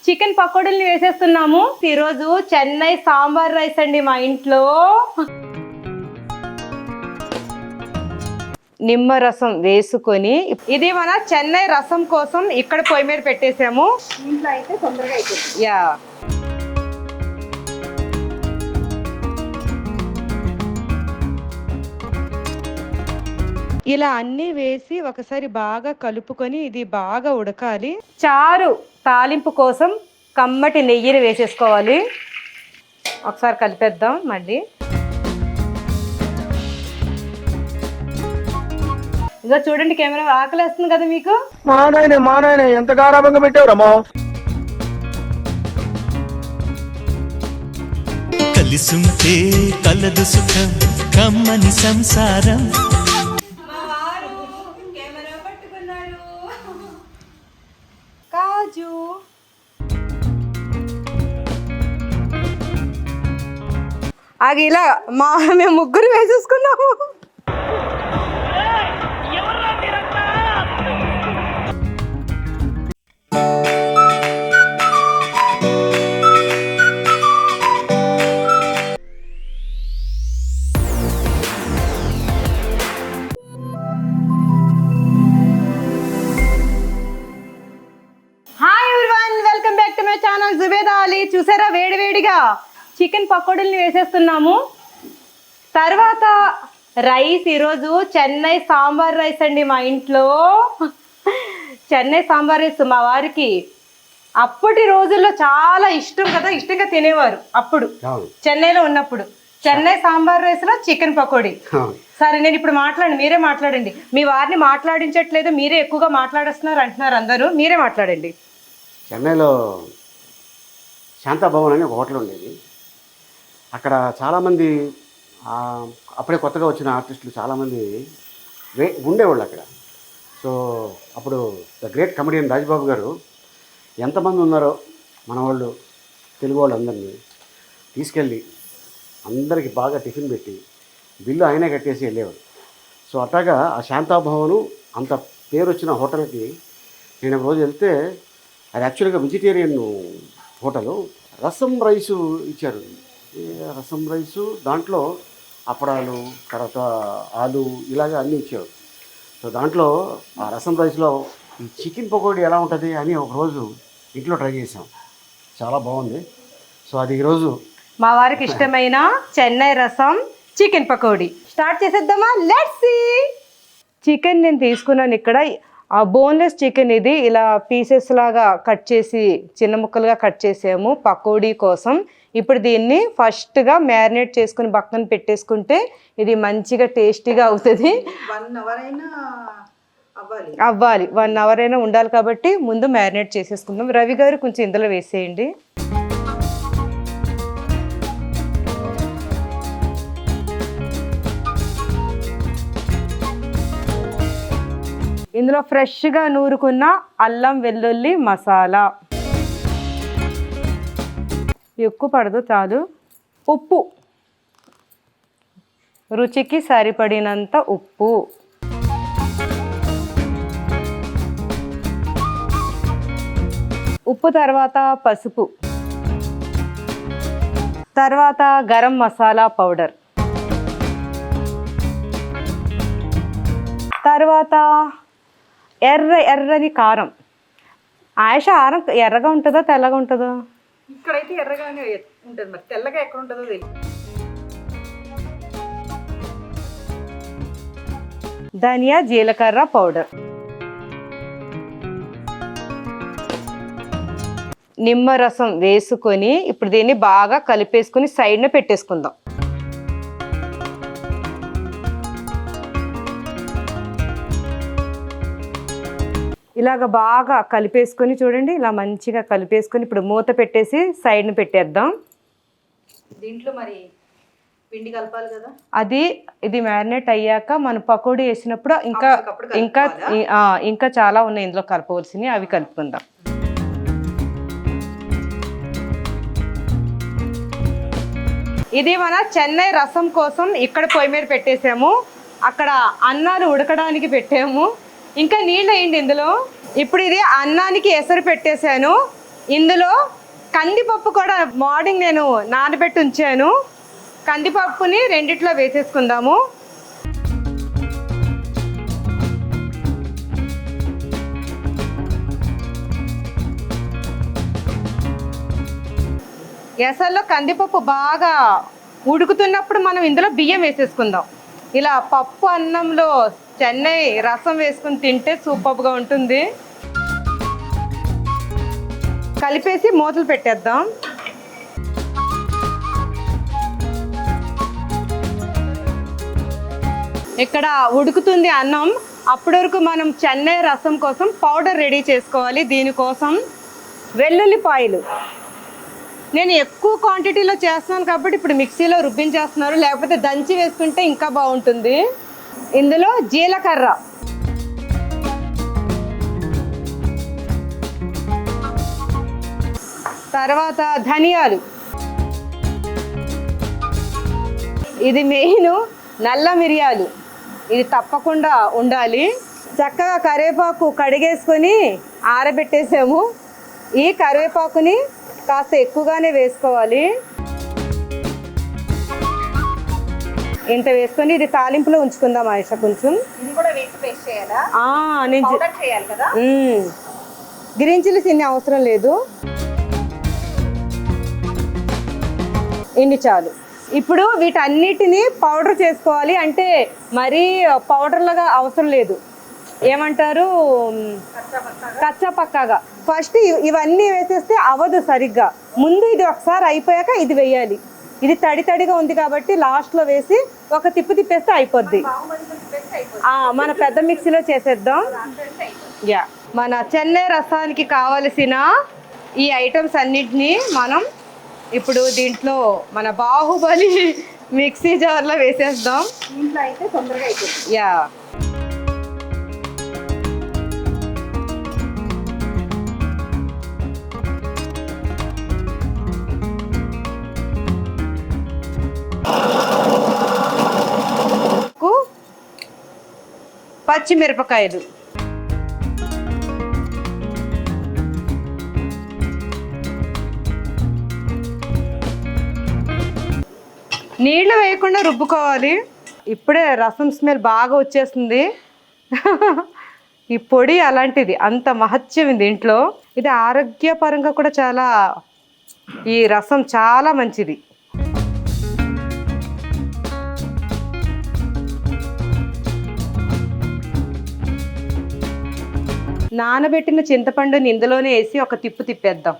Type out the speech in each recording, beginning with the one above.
Chicken పకోడీని వేసేస్తున్నాము. ఈరోజు Chennai sambar rice అండి మా ఇంట్లో. నిమ్మరసం వేసుకొని ఇది మన చెన్నై రసం కోసం ఇక్కడ పొయ్యి మీద పెట్టేసాము. ఇంట్లో అయితే తొందరగా అయిపోతుంది. యా, ఇలా అన్నీ వేసి ఒకసారి బాగా కలుపుకొని ఇది బాగా ఉడకాలి. చారు తాలింపు కోసం కమ్మటి నెయ్యిని వేసేసుకోవాలి. ఒకసారి కలిపేద్దాం మళ్ళీ. ఇదో చూడండి, కెమెరా ఆకలేస్తుంది కదా మీకు. మా నాయన ఎంత గారాబంగా పెట్టావురమ్మా. కలిసుంటే కలదు సుఖం కమ్మని సంసారం. కాజు ఆగి ఇలా మేము ముగ్గురు వేసేసుకున్నాము. జుబేదా అలీ, చూసారా వేడివేడిగా చికెన్ పకోడీని వేసేస్తున్నాము. తర్వాత రైస్, ఈరోజు చెన్నై సాంబార్ రైస్ అండి మా ఇంట్లో. చెన్నై సాంబార్ రైస్ మా వారికి అప్పటి రోజుల్లో చాలా ఇష్టం కదా, ఇష్టంగా తినేవారు అప్పుడు చెన్నైలో ఉన్నప్పుడు. చెన్నై సాంబార్ రైస్ లో చికెన్ పకోడీ. సరే, నేను ఇప్పుడు మీరే మాట్లాడండి. మీ వారిని మాట్లాడించట్లేదు, మీరే ఎక్కువగా మాట్లాడేస్తున్నారు అంటున్నారు అందరూ. మీరే మాట్లాడండి. చెన్నైలో శాంతాభవన్ అని ఒక హోటల్ ఉండేది. అక్కడ చాలామంది అప్పుడే కొత్తగా వచ్చిన ఆర్టిస్టులు చాలామంది ఉండేవాళ్ళు అక్కడ. సో అప్పుడు ద గ్రేట్ కమెడియన్ రాజ్బాబు గారు ఎంతమంది ఉన్నారో మన వాళ్ళు, తెలుగు వాళ్ళందరినీ తీసుకెళ్ళి అందరికీ బాగా టిఫిన్ పెట్టి బిల్లు ఆయనే కట్టేసి వెళ్ళేవాడు. సో అట్లాగా ఆ శాంతాభవను అంత పేరు వచ్చిన హోటల్కి నేను ఒక రోజు వెళ్తే, అది యాక్చువల్గా వెజిటేరియన్ హోటలు. రసం రైసు ఇచ్చారు. రసం రైసు దాంట్లో అప్పడాలు, తర్వాత ఆలు, ఇలాగ అన్నీ ఇచ్చారు. సో దాంట్లో ఆ రసం రైస్లో ఈ చికెన్ పకోడీ ఎలా ఉంటుంది అని ఒకరోజు ఇంట్లో ట్రై చేసాం. చాలా బాగుంది. సో అది ఈరోజు మా వారికి ఇష్టమైన చెన్నై రసం చికెన్ పకోడీ స్టార్ట్ చేసేద్దామా? Let's see. చికెన్ నేను తీసుకున్నాను ఇక్కడ. ఆ బోన్లెస్ చికెన్ ఇది ఇలా పీసెస్ లాగా కట్ చేసి చిన్న ముక్కలుగా కట్ చేసాము పకోడీ కోసం. ఇప్పుడు దీన్ని ఫస్ట్గా మ్యారినేట్ చేసుకుని పక్కన పెట్టేసుకుంటే ఇది మంచిగా టేస్టీగా అవుతుంది. 1 అవర్ అయినా అవ్వాలి, 1 అవర్ అయినా ఉండాలి కాబట్టి ముందు మ్యారినేట్ చేసేసుకుందాం. రవి గారు కొంచెం ఇందులో వేసేయండి. ఇందులో ఫ్రెష్గా నూరుకున్న అల్లం వెల్లుల్లి మసాలా, ఎక్కువ పడదు, చాలు. ఉప్పు, రుచికి సరిపడినంత ఉప్పు. ఉప్పు తర్వాత పసుపు, తర్వాత గరం మసాలా పౌడర్, తర్వాత ఎర్రని కారం. ఆయుష, ఆరం ఎర్రగా ఉంటుందా తెల్లగా ఉంటుందా? ఇక్కడైతే ఎర్రగానే ఉంటుంది, మరి తెల్లగా ఎక్కడ ఉంటుందో తెలియదు. ధనియా జీలకర్ర పౌడర్, నిమ్మరసం వేసుకొని ఇప్పుడు దీన్ని బాగా కలిపేసుకుని సైడ్న పెట్టేసుకుందాం. ఇలాగ బాగా కలిపేసుకొని చూడండి, ఇలా మంచిగా కలిపేసుకొని ఇప్పుడు మూత పెట్టేసి సైడ్న పెట్టేద్దాం. దీంట్లో మరి పిండి కలపాలి కదా, ఇది మ్యారినేట్ అయ్యాక మనం పకోడీ వేసినప్పుడు ఇంకా చాలా ఉన్నాయి ఇందులో కలపవలసినవి, అవి కలుపుకుందాం. ఇది మన చెన్నై రసం కోసం ఇక్కడ పొయ్యి మీద పెట్టేసాము. అక్కడ అన్నాలు ఉడకడానికి పెట్టాము. ఇంకా నీళ్ళు వేయండి ఇందులో. ఇప్పుడు ఇది అన్నానికి ఎసరు పెట్టేశాను. ఇందులో కందిపప్పు కూడా మార్నింగ్ నేను నానబెట్టి ఉంచాను. కందిపప్పుని రెండిట్లో వేసేసుకుందాము. ఎసల్లో కందిపప్పు బాగా ఉడుకుతున్నప్పుడు మనం ఇందులో బియ్యం వేసేసుకుందాం. ఇలా పప్పు అన్నంలో చెన్నై రసం వేసుకుని తింటే సూపర్గా ఉంటుంది. కలిపేసి మూతలు పెట్టేద్దాం. ఇక్కడ ఉడుకుతుంది అన్నం. అప్పటి వరకు మనం చెన్నై రసం కోసం పౌడర్ రెడీ చేసుకోవాలి. దీనికోసం వెల్లుల్లిపాయలు నేను ఎక్కువ క్వాంటిటీలో చేస్తున్నాను కాబట్టి ఇప్పుడు మిక్సీలో రుబ్బించేస్తున్నారు, లేకపోతే దంచి వేసుకుంటే ఇంకా బాగుంటుంది. ఇందులో జీలకర్ర, తర్వాత ధనియాలు, ఇది మెయిన్ నల్ల మిరియాలు, ఇది తప్పకుండా ఉండాలి. చక్కగా కరివేపాకు కడిగేసుకొని ఆరబెట్టేసాము. ఈ కరివేపాకుని కాస్త ఎక్కువగానే వేసుకోవాలి. ఇంత వేసుకొని ఇది తాలింపులో ఉంచుకుందాం ఆయిష. కొంచెం ఇది కూడా వేసి పేస్ట్ చేయాలా? నేను పౌడర్ చేయాలి కదా. గ్రీన్ చిల్లీస్ ఇన్ని అవసరం లేదు, ఇన్ని చాలు. ఇప్పుడు వీటన్నిటిని పౌడర్ చేసుకోవాలి. అంటే మరీ పౌడర్లాగా అవసరం లేదు, ఏమంటారు కచ్చా పక్కాగా. ఫస్ట్ ఇవన్నీ వేసేస్తే అవ్వదు సరిగ్గా. ముందు ఇది ఒకసారి అయిపోయాక ఇది వేయాలి. ఇది తడి తడిగా ఉంది కాబట్టి లాస్ట్లో వేసి ఒక తిప్పు తిప్పేస్తే అయిపోద్ది. మన పెద్ద మిక్సీలో చేసేద్దాం. మన చెన్నై రసానికి కావలసిన ఈ ఐటమ్స్ అన్నిటినీ మనం ఇప్పుడు దీంట్లో మన బాహుబలి మిక్సీ జార్లో వేసేద్దాం. ఇంట్లో అయితే తొందరగా అయిపోతుంది. పచ్చిమిరపకాయలు, నీళ్లు వేయకుండా రుబ్బుకోవాలి. ఇప్పుడే రసం స్మెల్ బాగా వచ్చేస్తుంది. ఈ పొడి అలాంటిది, అంత మహత్యం దీంట్లో. ఇది ఆరోగ్యపరంగా కూడా చాలా, ఈ రసం చాలా మంచిది. నానబెట్టిన చింతపండుని ఇందులోనే వేసి ఒక తిప్పు తిప్పేద్దాం.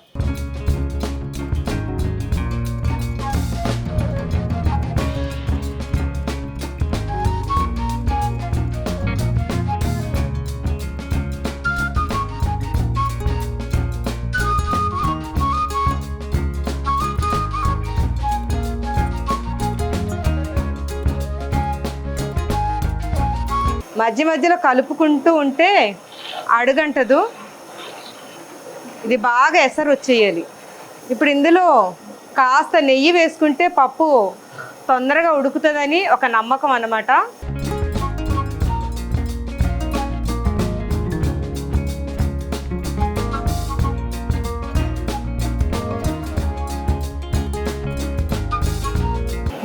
మధ్య మధ్యలో కలుపుకుంటూ ఉంటే అడుగంటదు. ఇది బాగా ఎసరు వచ్చేయాలి. ఇప్పుడు ఇందులో కాస్త నెయ్యి వేసుకుంటే పప్పు తొందరగా ఉడుకుతుందని ఒక నమ్మకం అన్నమాట.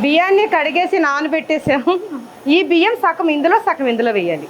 బియ్యాన్ని కడిగేసి నానబెట్టేసాము. ఈ బియ్యం సగం ఇందులో సగం ఇందులో వేయాలి.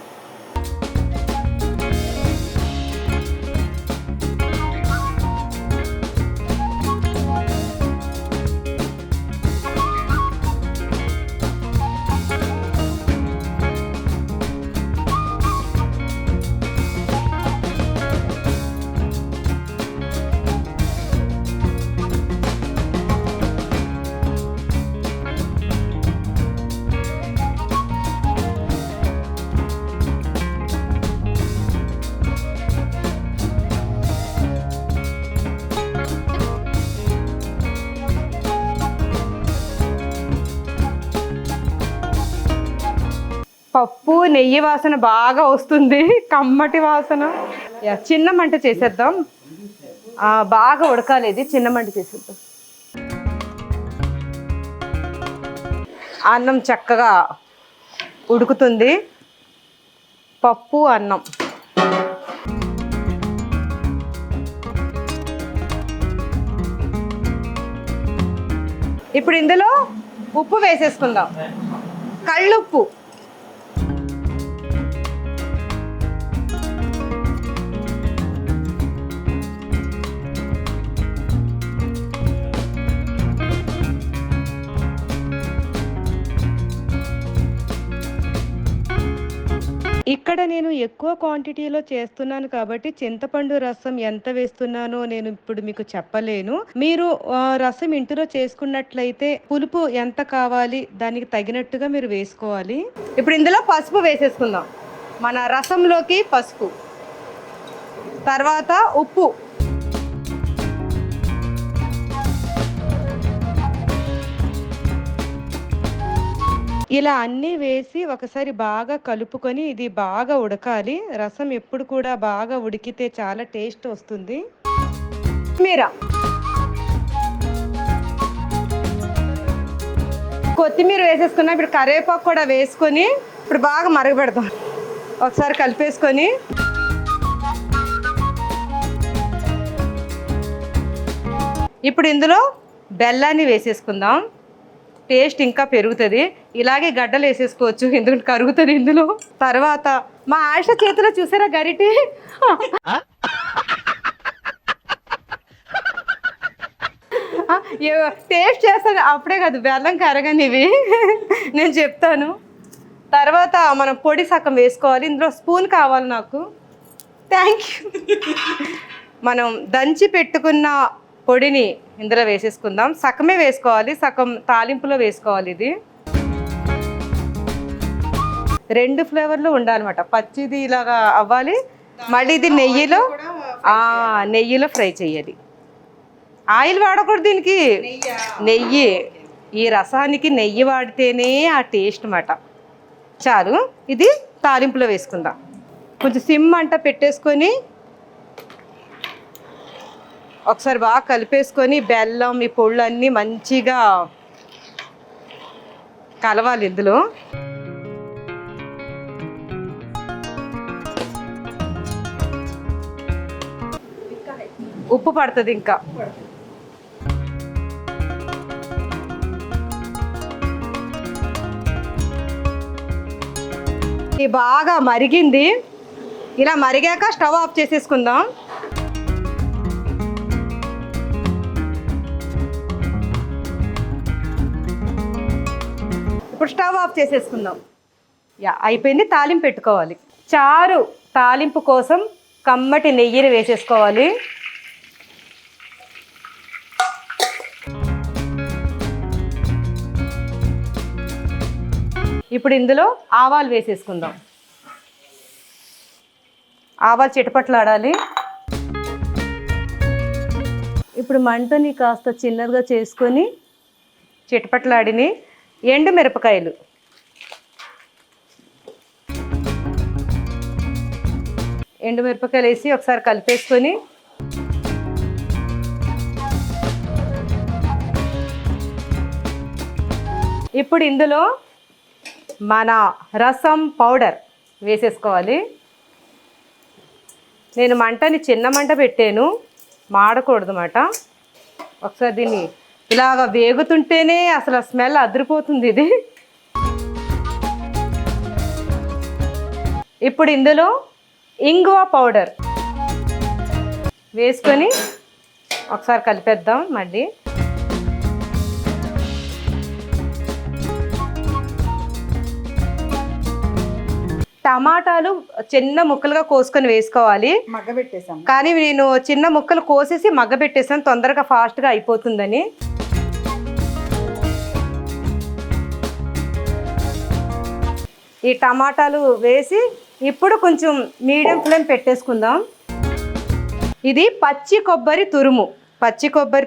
పప్పు నెయ్యి వాసన బాగా వస్తుంది, కమ్మటి వాసన. చిన్న మంట చేసేద్దాం, బాగా ఉడకాలి. ఇది చిన్న మంట చేసేద్దాం. అన్నం చక్కగా ఉడుకుతుంది. పప్పు అన్నం ఇప్పుడు ఇందులో ఉప్పు వేసేసుకుందాం, కళ్ళుప్పు. ఇక్కడ నేను ఎక్కువ క్వాంటిటీలో చేస్తున్నాను కాబట్టి చింతపండు రసం ఎంత వేస్తున్నానో నేను ఇప్పుడు మీకు చెప్పలేను. మీరు రసం ఇంటిలో చేసుకున్నట్లయితే పులుపు ఎంత కావాలి దానికి తగినట్టుగా మీరు వేసుకోవాలి. ఇప్పుడు ఇందులో పసుపు వేసేసుకుందాం, మన రసంలోకి పసుపు, తర్వాత ఉప్పు, ఇలా అన్నీ వేసి ఒకసారి బాగా కలుపుకొని ఇది బాగా ఉడకాలి. రసం ఎప్పుడు కూడా బాగా ఉడికితే చాలా టేస్ట్ వస్తుంది. కొత్తిమీర వేసేసుకున్నా. ఇప్పుడు కరివేపాకు కూడా వేసుకొని ఇప్పుడు బాగా మరగబెడతాం. ఒకసారి కలిపేసుకొని ఇప్పుడు ఇందులో బెల్లాన్ని వేసేసుకుందాం. టేస్ట్ ఇంకా పెరుగుతుంది. ఇలాగే గడ్డలు వేసేసుకోవచ్చు, ఎందుకంటే కరుగుతుంది ఇందులో. తర్వాత మా ఆశ చేతిలో చూసారా గరిటి, టేస్ట్ చేస్తాను అప్పుడే కాదు, బెల్లం కరగనివి నేను చెప్తాను. తర్వాత మనం పొడి సగం వేసుకోవాలి. ఇందులో స్పూన్ కావాలి నాకు. Thank you. మనం దంచి పెట్టుకున్న పొడిని ఇందులో వేసేసుకుందాం. సగమే వేసుకోవాలి, సగం తాలింపులో వేసుకోవాలి. ఇది 2 ఫ్లేవర్లు ఉండాలన్నమాట. పచ్చిది ఇలాగా అవ్వాలి, మళ్ళీ ఇది నెయ్యిలో ఫ్రై చేయాలి. ఆయిల్ వాడకూడదు దీనికి, నెయ్యి. ఈ రసానికి నెయ్యి వాడితేనే ఆ టేస్ట్ అన్నమాట. చాలు, ఇది తాలింపులో వేసుకుందాం. కొంచెం సిమ్ అంట పెట్టేసుకొని ఒకసారి బాగా కలిపేసుకొని బెల్లం ఈ పొళ్ళు అన్నీ మంచిగా కలవాలి. ఇందులో ఉప్పు పడుతుంది ఇంకా. ఇది బాగా మరిగింది. ఇలా మరిగాక స్టవ్ ఆఫ్ చేసేసుకుందాం. ఇప్పుడు స్టవ్ ఆఫ్ చేసేసుకుందాం. అయిపోయింది. తాలింపు పెట్టుకోవాలి. చారు తాలింపు కోసం కమ్మటి నెయ్యిని వేసేసుకోవాలి. ఇప్పుడు ఇందులో ఆవాలు వేసేసుకుందాం. ఆవాలు చిటపట్లాడాలి. ఇప్పుడు మంటని కాస్త చిన్నదిగా చేసుకొని చిటపట్లాడిని ఎండు మిరపకాయలు, వేసి ఒకసారి కలిపేసుకొని ఇప్పుడు ఇందులో మన రసం పౌడర్ వేసేసుకోవాలి. నేను మంటని చిన్న మంట పెట్టాను, మాడకూడదు అన్నమాట. ఒకసారి దీన్ని ఇలాగ వేగుతుంటేనే అసలు స్మెల్ అదిరిపోతుంది ఇది. ఇప్పుడు ఇందులో ఇంగువ పౌడర్ వేసుకొని ఒకసారి కలిపేద్దాం. మళ్ళీ టమాటాలు చిన్న ముక్కలుగా కోసుకొని వేసుకోవాలి. మగ్గబెట్టేసాం, కానీ నేను చిన్న ముక్కలు కోసేసి మగ్గబెట్టేసాను, తొందరగా ఫాస్ట్గా అయిపోతుందని. ఈ టమాటాలు వేసి ఇప్పుడు కొంచెం మీడియం ఫ్లేమ్ పెట్టేసుకుందాం. ఇది పచ్చి కొబ్బరి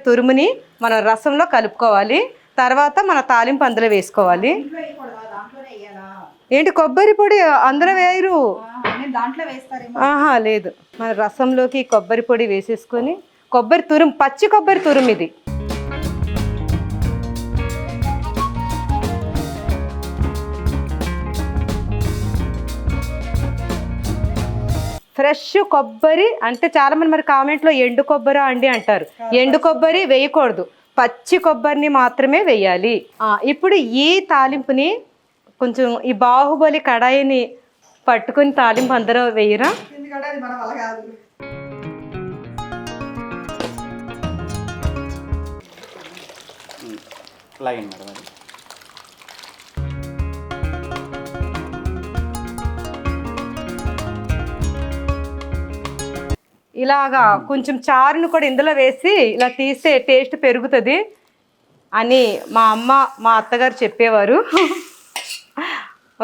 తురుముని మనం రసంలో కలుపుకోవాలి. తర్వాత మన తాలింపు అందులో వేసుకోవాలి. ఏంటి కొబ్బరి పొడి అందులో వేయరు? ఆహా లేదు, మన రసంలోకి కొబ్బరి పొడి వేసేసుకొని పచ్చి కొబ్బరి తురుము ఇది. ఫ్రెష్ కొబ్బరి అంటే చాలా మంది మరి కామెంట్లో ఎండు కొబ్బరి అండి అంటారు. ఎండు కొబ్బరి వేయకూడదు, పచ్చి కొబ్బరిని మాత్రమే వేయాలి. ఇప్పుడు ఈ తాలింపుని కొంచెం ఈ బాహుబలి కడాయిని పట్టుకుని తాలింపు అందరూ వేయరా? ఎందుకంటే అది మనం అలా కాదు. లాగండి మేడం అది. ఇలాగా కొంచెం చారును కూడా ఇందులో వేసి ఇలా తీస్తే టేస్ట్ పెరుగుతుంది అని మా అమ్మ మా అత్తగారు చెప్పేవారు.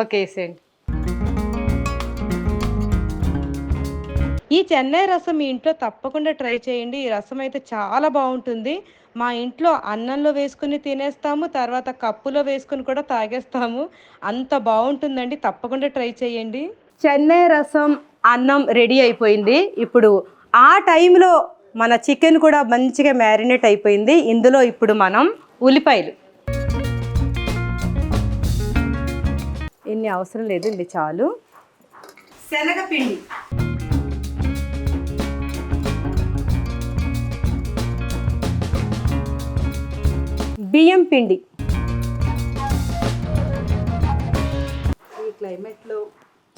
ఓకే సేండి. ఈ చెన్నై రసం మీ ఇంట్లో తప్పకుండా ట్రై చేయండి. ఈ రసం అయితే చాలా బాగుంటుంది. మా ఇంట్లో అన్నంలో వేసుకుని తినేస్తాము, తర్వాత కప్పులో వేసుకుని కూడా తాగేస్తాము. అంత బాగుంటుందండి, తప్పకుండా ట్రై చేయండి. చెన్నై రసం అన్నం రెడీ అయిపోయింది. ఇప్పుడు ఆ టైంలో మన చికెన్ కూడా మంచిగా మ్యారినేట్ అయిపోయింది. ఇందులో ఇప్పుడు మనం ఉల్లిపాయలు, ఇన్ని అవసరం లేదు, ఇది చాలు. శనగపిండి, బియ్యం పిండి, ఈ క్లైమేట్లో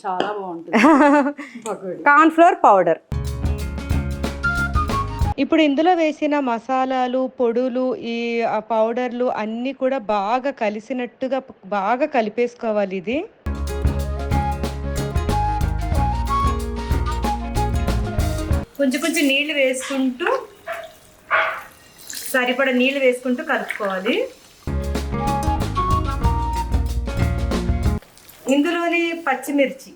చాలా బాగుంటుంది. Corn flour powder. ఇప్పుడు ఇందులో వేసిన మసాలాలు, పొడులు, ఈ పౌడర్లు అన్నీ కూడా బాగా కలిసినట్టుగా బాగా కలిపేసుకోవాలి. ఇది కొంచెం కొంచెం నీళ్లు వేసుకుంటూ, సరిపడా నీళ్లు వేసుకుంటూ కలుపుకోవాలి. ఇందులోనే పచ్చిమిర్చి,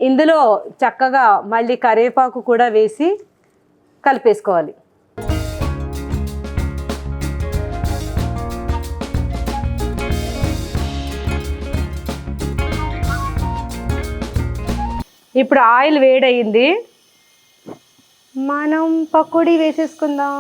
ఇందులో చక్కగా మళ్ళీ కరివేపాకు కూడా వేసి కలిపేసుకోవాలి. ఇప్పుడు ఆయిల్ వేడయింది, మనం పకోడీ వేసేసుకుందాం.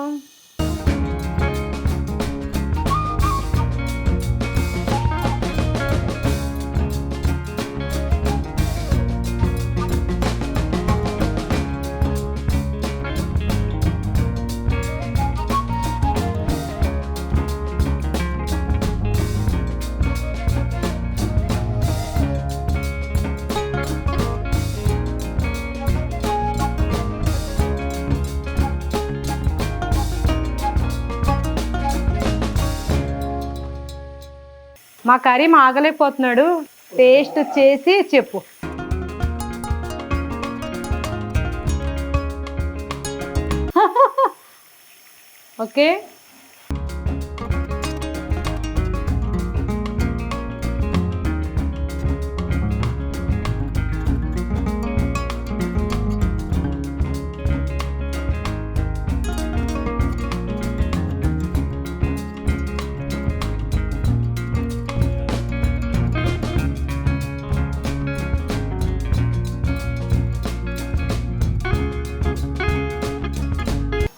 మా కరీం ఆగలేకపోతున్నాడు, టేస్ట్ చేసి చెప్పు. ఓకే,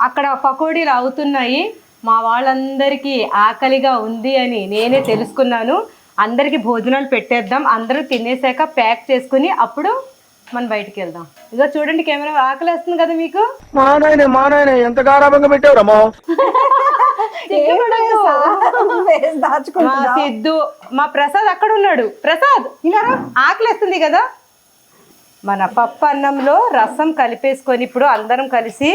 అక్కడ పకోడీలు అవుతున్నాయి. మా వాళ్ళందరికీ ఆకలిగా ఉంది అని నేనే తెలుసుకున్నాను. అందరికీ భోజనాలు పెట్టేద్దాం, అందరూ తినేసాక ప్యాక్ చేసుకుని అప్పుడు మనం బయటికి వెళ్దాం. ఇదో చూడండి కెమెరా, ఆకలి వస్తుంది కదా మీకు? మా నాయన ఎంత గారాబంగా పెట్టావురమ్మా. మా సిద్ధు, మా ప్రసాద్ అక్కడ ఉన్నాడు. ప్రసాద్ ఆకలి వస్తుంది కదా. మన పప్పు అన్నంలో రసం కలిపేసుకొని ఇప్పుడు అందరం కలిసి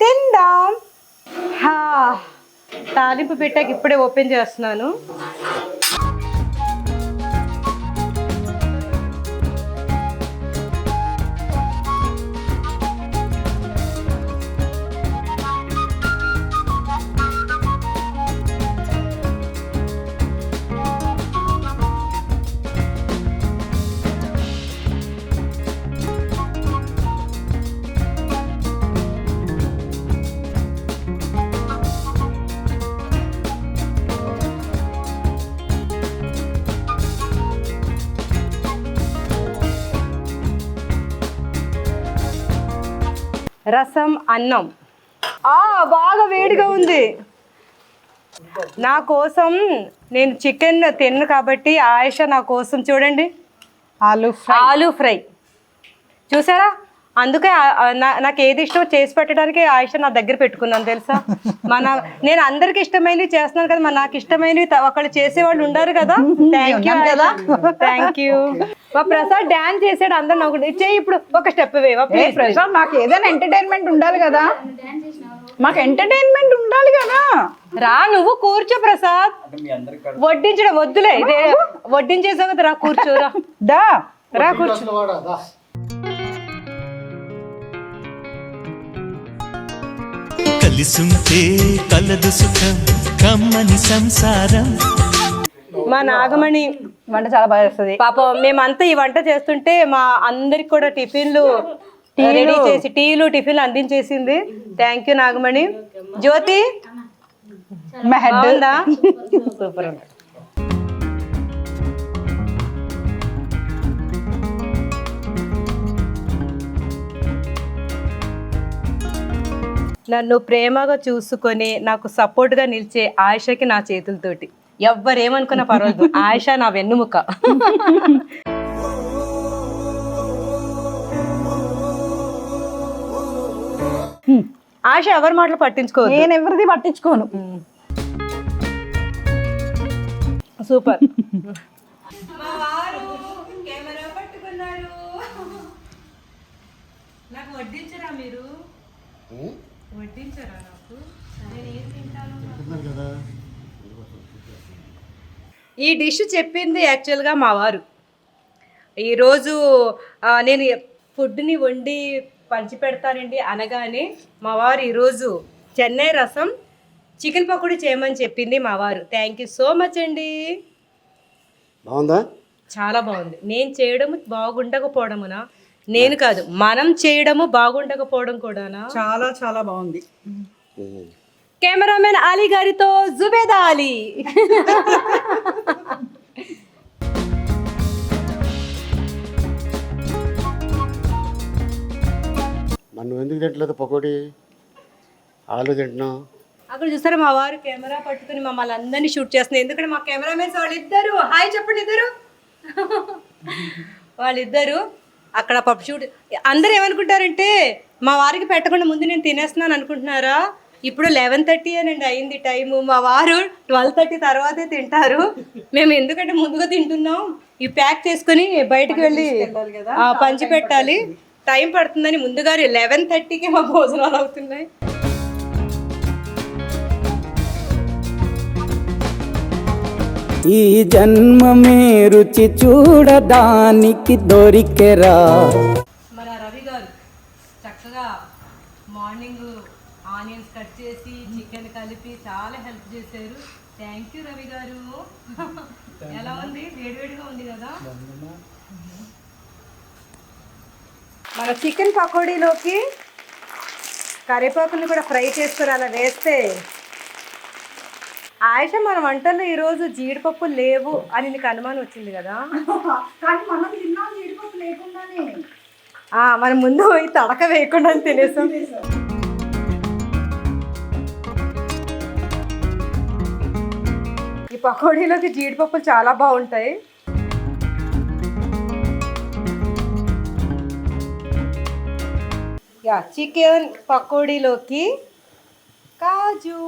తిందాం. తాలింపు పెట్టాక ఇప్పుడే ఓపెన్ చేస్తున్నాను. రసం అన్నం బాగా వేడిగా ఉంది. నా కోసం, నేను చికెన్ తిన్ను కాబట్టి ఆయేషా నా కోసం చూడండి ఆలు ఫ్రై చూసారా? అందుకే నాకు ఏది ఇష్టమో చేసి పెట్టడానికి ఆయుష నా దగ్గర పెట్టుకున్నాను తెలుసా. నేను అందరికి ఇష్టమైనవి చేస్తున్నాను కదా, నాకు ఇష్టమైనవి ఒకళ్ళు చేసేవాళ్ళు ఉండారు కదా. Thank you. మా ప్రసాద్ డాన్స్ చేసాడు, అందరు నవ్వుకుంటే చేయి. ఇప్పుడు ఒక స్టెప్ వేవా ప్లీజ్. ప్రసాద్ మాకు ఏదైనా ఎంటర్టైన్మెంట్ ఉండాలి కదా, మాకు ఎంటర్టైన్మెంట్ ఉండాలి కదా. రా నువ్వు కూర్చో ప్రసాద్. వడ్డించడం వద్దులే, ఇదే వడ్డించేసావు కదా, రా కూర్చోరా. రా కూర్చో. కలిసుంటే కలదు సుఖం కమ్మని సంసారం. మా నాగమణి వంట చాలా బాగా చేస్తుంది. పాపం మేమంతా ఈ వంట చేస్తుంటే మా అందరికి కూడా టిఫిన్లు రెడీ చేసి టీలు టిఫిన్లు అందించేసింది. Thank you Nagamani. జ్యోతి బాగుందా? సూపర్ ఉంది. నన్ను ప్రేమగా చూసుకొని నాకు సపోర్ట్గా నిలిచే ఆయిషకి నా చేతులతోటి ఎవ్వరేమనుకున్నా పర్వాలేదు, ఆయిష నా వెన్నుముక. ఆయిష ఎవరి మాటలు పట్టించుకోదు, నేను ఎవరిది పట్టించుకోను. సూపర్. నాకు వడ్డించరా మీరు? వడ్డించరా నాకు? ఈ డిష్ చెప్పింది యాక్చువల్గా మా వారు. ఈరోజు నేను ఫుడ్ని వండి పంచి పెడతానండి అనగానే మా వారు ఈరోజు చెన్నై రసం చికెన్ పకోడీ చేయమని చెప్పింది మా వారు. థ్యాంక్ యూ సో మచ్ అండి. బాగుందా? చాలా బాగుంది. నేను చేయడము బాగుండకపోవడమునా? నేను కాదు, మనం చేయడము బాగుండకపోవడం కూడానా? చాలా చాలా బాగుంది. కెమెరామెన్ అలీ గారితో జుబేదా అలీ. మరి నువ్వు ఎందుకు తింటలేదు పకోడీ? ఆలు తింటున్నావు. అక్కడ చూస్తారా మా వారు కెమెరా పట్టుకుని మమ్మల్ని అందరినీ షూట్ చేస్తున్నారు. ఎందుకంటే మా కెమెరామెన్స్ వాళ్ళిద్దరు, హాయ్ చెప్పండి ఇద్దరు, వాళ్ళిద్దరు అక్కడ పప్పు షూట్. అందరూ ఏమనుకుంటారంటే మా వారికి పెట్టకుండా ముందు నేను తినేస్తున్నాను అనుకుంటున్నారా? ఇప్పుడు 11:30 అనండి అయింది టైము. మా వారు 12:30 తర్వాతే తింటారు. మేము ఎందుకంటే ముందుగా తింటున్నాం, ఈ ప్యాక్ చేసుకుని బయటకు వెళ్ళి పంచి పెట్టాలి, టైం పడుతుందని ముందుగా 11:30కి మా భోజనాలు అవుతున్నాయి. ఈ జన్మమే రుచి చూడడానికి దొరికెరా. మన రవి గారు చక్కగా మార్నింగ్ ఆనియన్స్ కట్ చేసి చికెన్ కలిపి చాలా హెల్ప్ చేశారు. థ్యాంక్ యూ రవి గారు. ఎలా ఉంది? వేడివేడిగా ఉంది కదా. మన చికెన్ పకోడీలోకి కరివేపాకుని కూడా ఫ్రై చేసుకుని అలా వేస్తే, ఆయిష మన వంటల్లో ఈరోజు జీడిపప్పు లేవు అని నీకు అనుమానం వచ్చింది కదా. మనం ముందు పోయి తడక వేయకుండా తినేసాం. ఈ పకోడీలోకి జీడిపప్పులు చాలా బాగుంటాయి. చికెన్ పకోడీలోకి కాజు.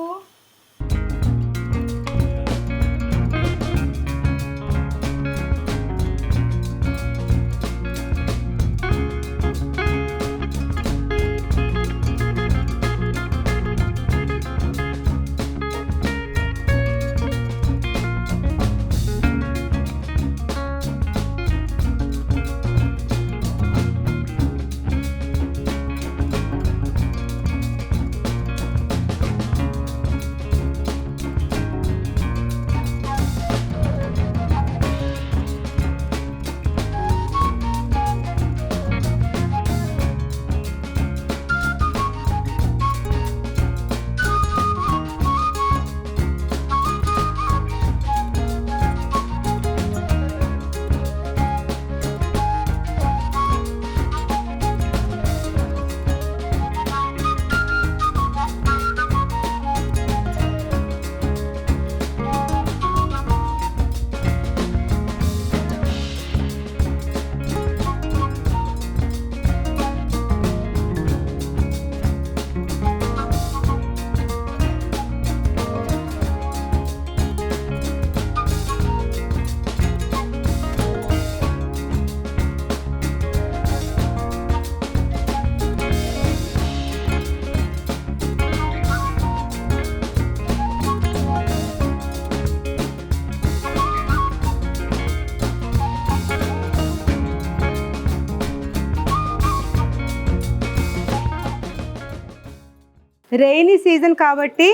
రెయినీ సీజన్ కాబట్టి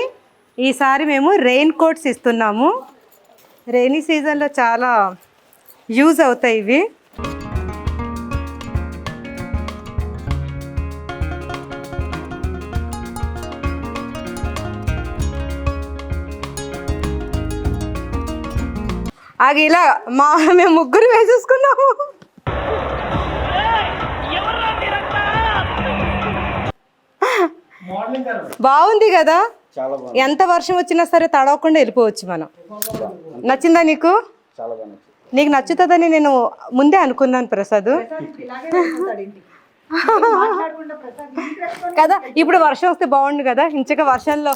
ఈసారి మేము రెయిన్ కోట్స్ ఇస్తున్నాము. రెయినీ సీజన్లో చాలా యూజ్ అవుతాయి ఇవి. అది ఇలా మేము ముగ్గురు వేసేసుకున్నాము. బాగుంది కదా, ఎంత వర్షం వచ్చినా సరే తడవకుండా వెళ్ళిపోవచ్చు మనం. నచ్చిందా నీకు? నీకు నచ్చుతుందని నేను ముందే అనుకున్నాను ప్రసాద్ కదా. ఇప్పుడు వర్షం వస్తే బాగుండు కదా, ఇంచక వర్షంలో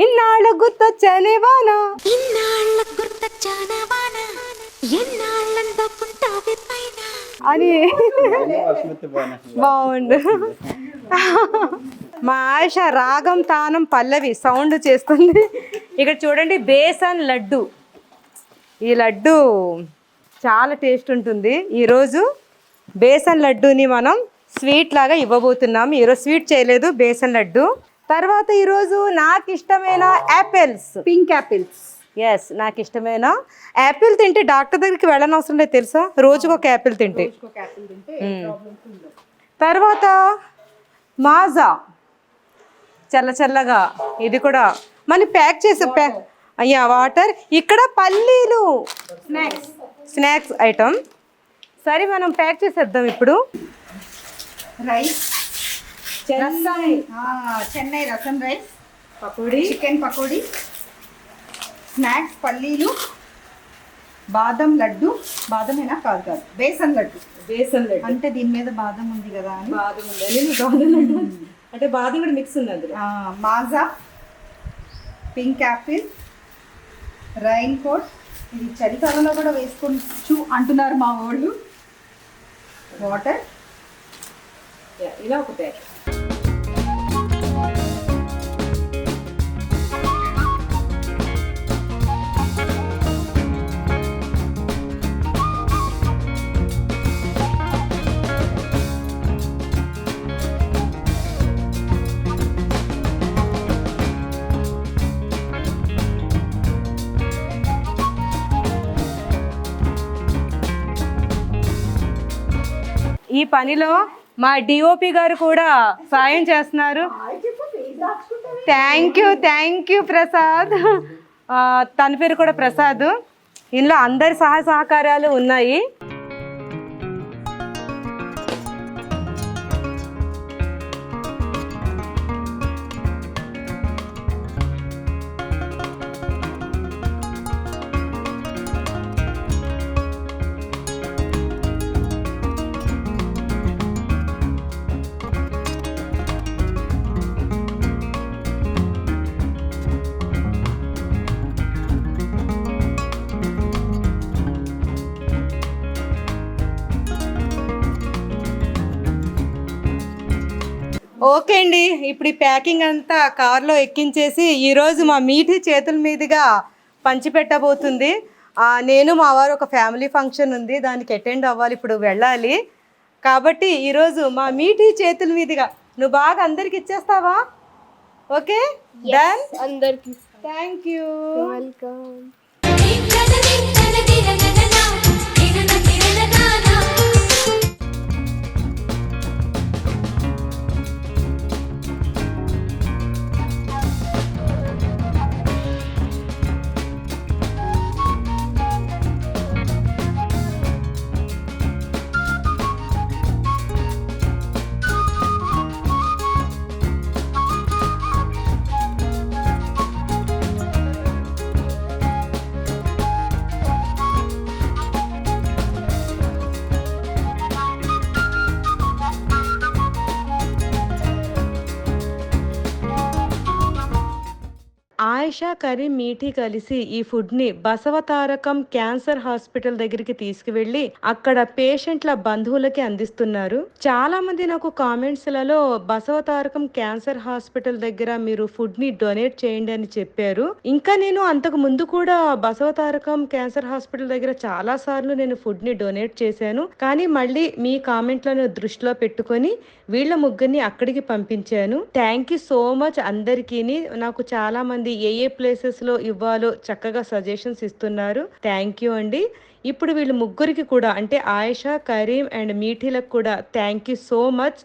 ఇన్నాళ్ళ గుర్తొచ్చానే వాన అని బాగుండు. మా ఆయుష రాగం తానం పల్లవి సౌండ్ చేస్తుంది. ఇక్కడ చూడండి బేసన్ లడ్డు. ఈ లడ్డు చాలా టేస్ట్ ఉంటుంది. ఈరోజు బేసన్ లడ్డూని మనం స్వీట్ లాగా ఇవ్వబోతున్నాం. ఈరోజు స్వీట్ చేయలేదు, బేసన్ లడ్డు. తర్వాత ఈరోజు నాకు ఇష్టమైన యాపిల్స్, పింక్ యాపిల్స్. ఎస్, నాకు ఇష్టమైన యాపిల్ తింటే డాక్టర్ దగ్గరికి వెళ్ళనవసరం లేదు తెలుసా, రోజుకు ఒక యాపిల్ తింటే. తర్వాత మాజా చల్ల చల్లగా, ఇది కూడా మనం ప్యాక్ చేసే అయ్యా వాటర్. ఇక్కడ పల్లీలు స్నాక్స్ ఐటమ్. సరే మనం ప్యాక్ చేసేద్దాం ఇప్పుడు. Rice, Chennai rasam rice, pakodi, chicken pakodi, snacks పల్లీలు, బాదం లడ్డు. బాదమేనా? కాదు కాదు, బేసన్ లడ్డు. బేసన్ లడ్డు అంటే దీని మీద బాదం ఉంది కదా అని. బాదం ఉందండి, బాదం లడ్డు అంటే బాదం కూడా మిక్స్ ఉంది అందులో. Maaza, pink apple, rain coat. ఇది చలికాలంలో కూడా వేసుకోవచ్చు అంటున్నారు మా వాళ్ళు. వాటర్, ఇలా ఒక ప్యాక్. ఈ పనిలో మా డిఓపి గారు కూడా సాయం చేస్తున్నారు. Thank you Prasad. తన పేరు కూడా ప్రసాద్. ఇందులో అందరి సహాయ సహకారాలు ఉన్నాయి. ఓకే అండి, ఇప్పుడు ఈ ప్యాకింగ్ అంతా కార్లో ఎక్కించేసి ఈరోజు మా మీఠీ చేతుల మీదుగా పంచిపెట్టబోతుంది. నేను మా వారు ఒక ఫ్యామిలీ ఫంక్షన్ ఉంది, దానికి అటెండ్ అవ్వాలి, ఇప్పుడు వెళ్ళాలి. కాబట్టి ఈరోజు మా మీఠీ చేతుల మీదుగా నువ్వు బాగా అందరికి ఇచ్చేస్తావా? Okay done. అందరికి thank you. Welcome. Ayesha, Karim, Mithi కలిసి ఈ ఫుడ్ని బసవతారకం క్యాన్సర్ హాస్పిటల్ దగ్గరికి తీసుకువెళ్ళి అక్కడ పేషెంట్ల బంధువులకి అందిస్తున్నారు. చాలా మంది నాకు కామెంట్స్లలో బసవతారకం క్యాన్సర్ హాస్పిటల్ దగ్గర మీరు ఫుడ్ని డొనేట్ చేయండి అని చెప్పారు. ఇంకా నేను అంతకు ముందు కూడా బసవతారకం క్యాన్సర్ హాస్పిటల్ దగ్గర చాలా సార్లు నేను ఫుడ్ని డొనేట్ చేశాను. కానీ మళ్ళీ మీ కామెంట్లను దృష్టిలో పెట్టుకొని వీళ్ళ ముగ్గురిని అక్కడికి పంపించాను. థ్యాంక్ యూ సో మచ్ అందరికీ. నాకు చాలా మంది ఏ ప్లేసెస్ లో ఇవ్వాలో చక్కగా సజెషన్స్ ఇస్తున్నారు. థ్యాంక్ యూ అండి. ఇప్పుడు వీళ్ళు ముగ్గురికి కూడా అంటే ఆయిషా, కరీం అండ్ మీఠీలకు కూడా థ్యాంక్ యూ సో మచ్.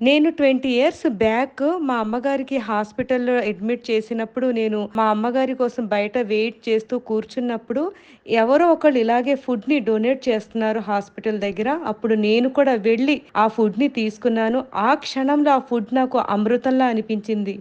నేను 20 years బ్యాక్ మా అమ్మగారికి హాస్పిటల్లో అడ్మిట్ చేసినప్పుడు నేను మా అమ్మగారి కోసం బయట వెయిట్ చేస్తూ కూర్చున్నప్పుడు ఎవరో ఒకళ్ళు ఇలాగే ఫుడ్ని డొనేట్ చేస్తున్నారు హాస్పిటల్ దగ్గర. అప్పుడు నేను కూడా వెళ్ళి ఆ ఫుడ్ని తీసుకున్నాను. ఆ క్షణంలో ఆ ఫుడ్ నాకు అమృతంలా అనిపించింది.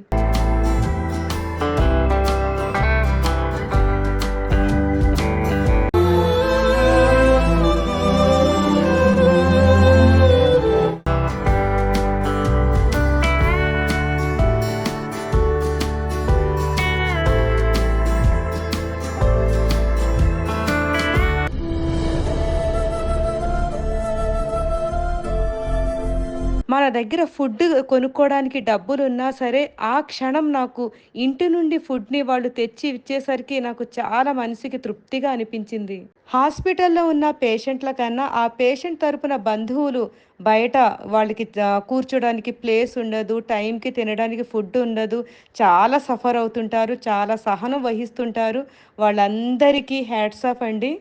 మన దగ్గర ఫుడ్ కొనుక్కోవడానికి డబ్బులున్నా సరే ఆ క్షణం నాకు ఇంటి నుండి ఫుడ్ని వాళ్ళు తెచ్చి ఇచ్చేసరికి నాకు చాలా మనసుకి తృప్తిగా అనిపించింది. హాస్పిటల్లో ఉన్న పేషెంట్ల కన్నా ఆ పేషెంట్ తరపున బంధువులు బయట వాళ్ళకి కూర్చోడానికి ప్లేస్ ఉండదు, టైంకి తినడానికి ఫుడ్ ఉండదు, చాలా సఫర్ అవుతుంటారు, చాలా సహనం వహిస్తుంటారు. వాళ్ళందరికీ హ్యాట్స్ ఆఫ్ అండి.